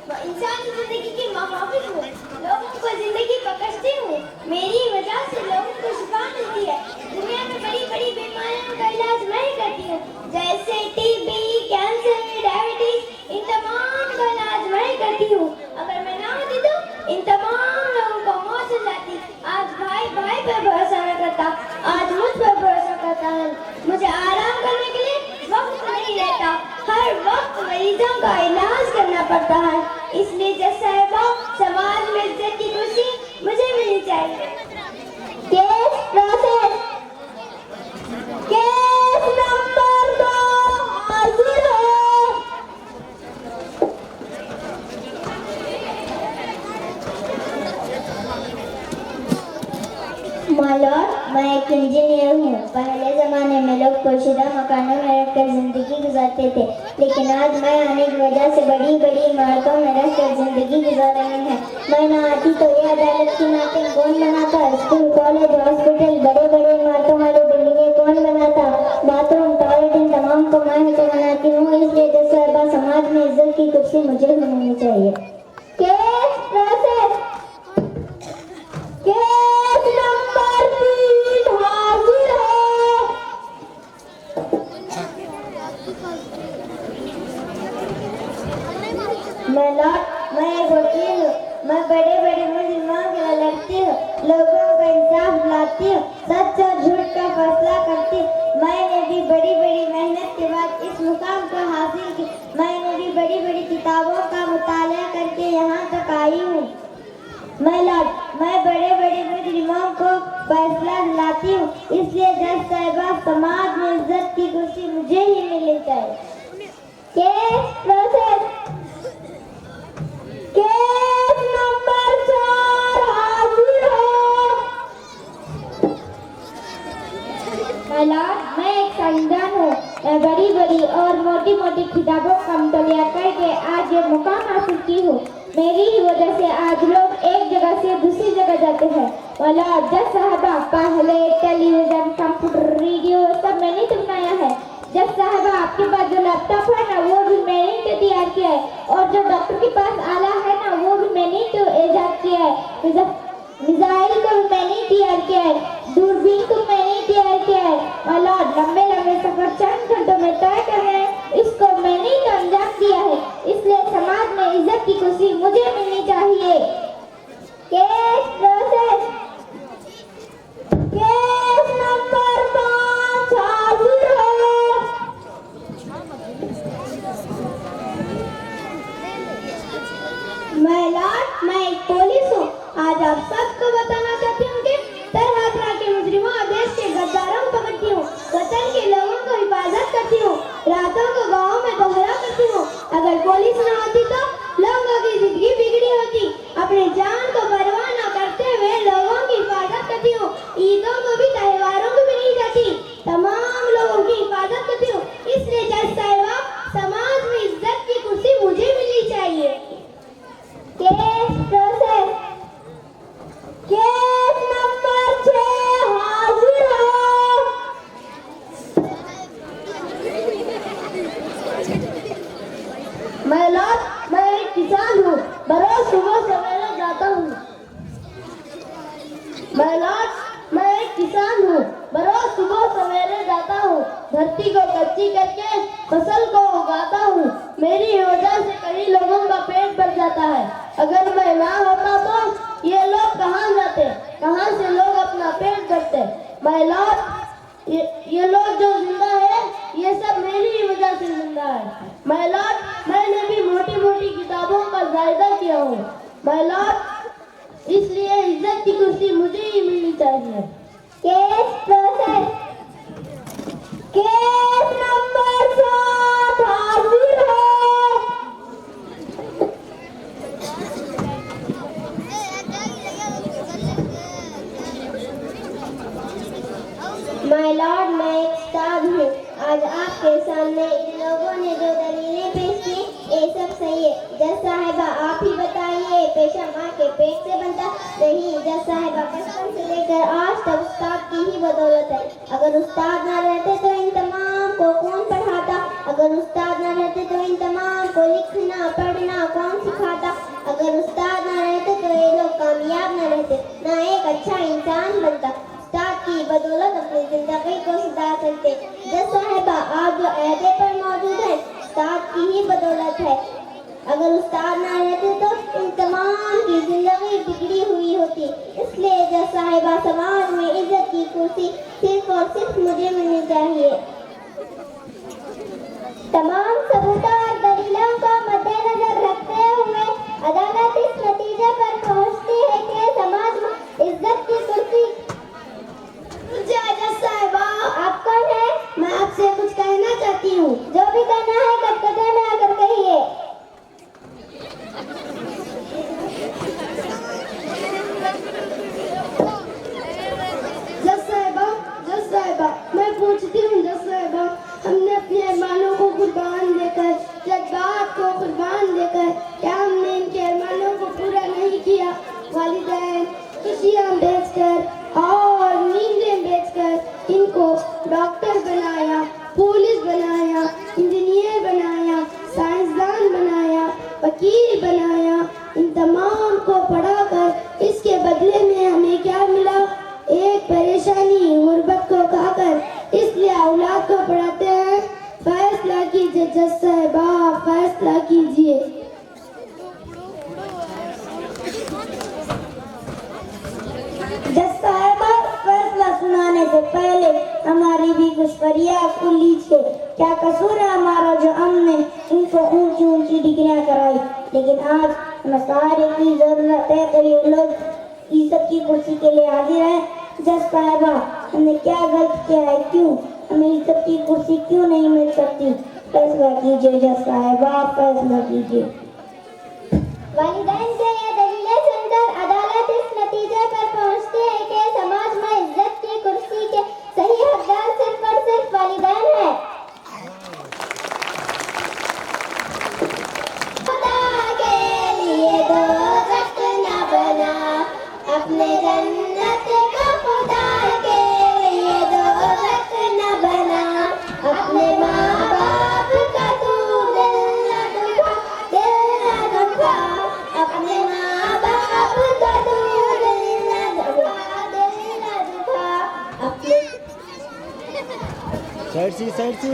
इंसानी जिंदगी की मुहाफिज हूँ, लोगों को जिंदगी बख्शती हूँ। मेरी वजह से लोगों को शिफा मिलती है। दुनिया में बड़ी बड़ी बीमारियों का इलाज मैं ही करती हूँ, जैसे टीबी, कैंसर, डायबिटीज, इन तमाम का इलाज मैं ही करती हूँ। अगर मैं ना होती तो इन तमाम लोगों को मौत हो जाती। आज भाई भाई पर भरोसा न करता, आज मुझ पर भरोसा करता है। मुझे आराम करने के लिए वक्त नहीं रहता, हर वक्त मरीजों का इलाज करना पड़ता है। इसलिए जज साहिबा, समाज में इज्जत की कुर्सी मुझे मिलनी चाहिए। केस प्रोसेस, केस नंबर 2 हाजिर है। मालूम, मैं एक इंजीनियर हूँ। पहले ज़माने में लोग पोशीदा मकानों में रहकर ज़िंदगी गुजारते थे, लेकिन आज मैं आने की वजह से बड़ी बड़ी इमारतों में रहकर ज़िंदगी गुजार रहे हैं। मैं ना आती तो ये अदालत की इमारतें कौन बनाता, स्कूल, कॉलेज, हॉस्पिटल, बड़े बड़े इमारतों वाली बिल्डिंगें कौन बनाता, बाथरूम, टॉयलेट, इन तमाम को मैं तो बनाती हूँ। इसलिए जज साहिबा, समाज में इज्जत की कुर्सी मुझे ही मिलनी चाहिए। केस प्रोसेस, केस नंबर 3 हाजिर है। मैं एक वकील हूँ। मैं बड़े बड़े मुजरिमों के लिए लड़ती हूँ, लोगों को इंसाफ दिलाती हूँ, सच और झूठ का फैसला करती हूँ। मैंने भी बड़ी बड़ी मेहनत के बाद इस मुकाम को हासिल की। मैंने भी बड़ी बड़ी किताबों का मुताला करके यहाँ तक आई हूँ। मैं बड़े बड़े मुजरिमों को फैसला दिलाती हूँ। इसलिए जज साहिबा, समाज में इज्जत की कुर्सी मुझे ही मिलनी चाहिए। केस प्रोसेस, केस नंबर 4 हाजिर है। मैं एक साइंसदान हूँ। मैं बड़ी बड़ी और मोटी मोटी किताबों का मुताला करके आज ये मुकाम हासिल की हूँ। मेरी ही वजह से आज लोग एक जगह से दूसरी जगह जाते हैं। वाला जज साहबा, पहले टेलीविजन, कंप्यूटर, रेडियो सब मैंने तो बनाया है। जज साहबा, आपके पास जो लैपटॉप है ना, वो भी मैंने ही तो तैयार किया है, और जो डॉक्टर के पास आला है ना, वो भी मैंने ही तो ईजाद किया है। मिसाइल को भी मैंने ही तैयार किया है, दूरबीन को मैंने ही तैयार किया है। वाला लंबे लंबे सफर चंद घंटों में तय कर रहे हैं, इसको मैंने ही तो अंजाम दिया है। इसलिए समाज में इज्जत की कुर्सी मुझे मिलनी चाहिए। केस प्रोसेस, केस नंबर 5 हाजिर है। मैं एक पुलिस हूँ। आज आप सबको बताना चाहती हूँ कि तरह तरह के मुजरिमों और देश के गद्दारों को पकड़ती हूँ, वतन के लोगों को हिफाजत करती हूँ, रातों को गाँव में पहरा करती हूँ। अगर पुलिस न होती तो लोगों की जिंदगी बिगड़ी होती। अपनी जान को परवाह न करते हुए लोगों की हिफाजत करती हूँ। ईदों को भी, त्योहारों को भी नहीं जाती, तमाम लोगों की हिफाजत करती हूँ। इसलिए जज साहिबा, समाज में इज्जत की कुर्सी मुझे मिलनी चाहिए। केस प्रोसेस, केस नंबर 6 हाजिर है। मैं एक किसान हूँ। बरोज सुबह सवेरे जाता हूँ। मैं एक किसान हूँ। बरोज सुबह सवेरे जाता हूँ, धरती को कच्ची करके फसल को उगाता हूँ। मेरी वजह से कई लोगों का पेट भर जाता है। अगर मैं ना होता तो ये लोग कहाँ जाते, कहाँ से लोग अपना पेट भरते। ये लोग जो जिंदा है, ये सब मेरी ही वजह से जिंदा है। मैंने भी मोटी मोटी किताबों का जायदा किया हूँ। इसलिए इज्जत की कुर्सी मुझे ही मिलनी चाहिए। केस प्रोसेस, केस नंबर 7 हाजिर है। माय लॉर्ड, मैं एक स्टार हूँ। आज आपके सामने इन लोगों ने जो दलीलें पेश की, ये सब सही है। जज साहिबा, आप ही बताइए, पेशा माँ के पेट से बनता नहीं। जज साहिबा, बचपन से लेकर आज तक उस्ताद की ही बदौलत है। अगर उस्ताद ना रहते तो इन तमाम को कौन पढ़ाता? अगर उस्ताद ना रहते तो इन तमाम को लिखना पढ़ना कौन सिखाता? अगर उस्ताद ना रहते तो ये लोग कामयाब न रहते, ना एक अच्छा इंसान बनता। उस्ताद की बदौलत अपनी जिंदगी को सुधार सकते। जज साहिबा, आप जो अहदे पर मौजूद है उस्ताद की ही बदौलत है। अगर उस्ताद ना रहते तो इन तमाम की जिंदगी बिगड़ी हुई होती। इसलिए जज साहिबा, समाज में इज्जत की कुर्सी सिर्फ और सिर्फ मुझे मिलनी चाहिए। तमाम सबूतों और दलीलों को मद्देनजर रखते हुए अदालत इस नतीजे पर पहुंचती है कि समाज में इज्जत की कुर्सी। जज साहिबा, आप कौन है? मैं आपसे कुछ कहना चाहती हूँ। जो भी कहना है कटकटे में आकर कहिए। जज साहिबा, मैं पूछती हूँ जज साहिबा, हमने अपने अरमानों को कुर्बान देकर, जज्बात को कुर्बान देकर, क्या हमने इनके अरमानों को पूरा नहीं किया? वालिदैन खुशियाँ बेचकर और नींदें बेचकर इनको डॉक्टर बनाया, पुलिस बनाया, इंजीनियर बनाया, साइंसदान बनाया, वकील बनाया। इन तमाम को पढ़ाकर इसके बदले में हमें क्या मिला? एक परेशानी, गुर्बत को खाकर। इसलिए औलाद को पढ़ाते हैं। फैसला कीजिए जज साहिबा, फैसला कीजिए। जज साहिबा, फैसला सुनाने से पहले हमारी भी कुछ फरियाद सुन लीजिए। क्या कसूर है हमारा जो हमने इनको ऊंची ऊंची डिग्रियां कराई, लेकिन आज हमें सारे की जरूरत है तो ये लोग इज्जत की कुर्सी के लिए हाजिर है। जज साहिबा, हमने क्या गलत किया है? क्यों हमें इज्जत की कुर्सी क्यों नहीं मिल सकती? फैसला कीजिए जज साहिबा, फैसला कीजिए। वालिदैन से यह दलीलें सुनकर अदालत इस नतीजे पर पहुंचती है कि समाज में इज्जत की कुर्सी के सही हकदार सिर्फ और सिर्फ वालिदैन है। खुदा के लिए दोज़ख न बना, अपने जन्नत का खुदा के लिए दोज़ख न बना, अपने माँ बाप का तू दिल न दुखा, दिल न दुखा, अपने माँ बाप का तू दिल न दुखा, दिल न दुखा, अपने साइड सी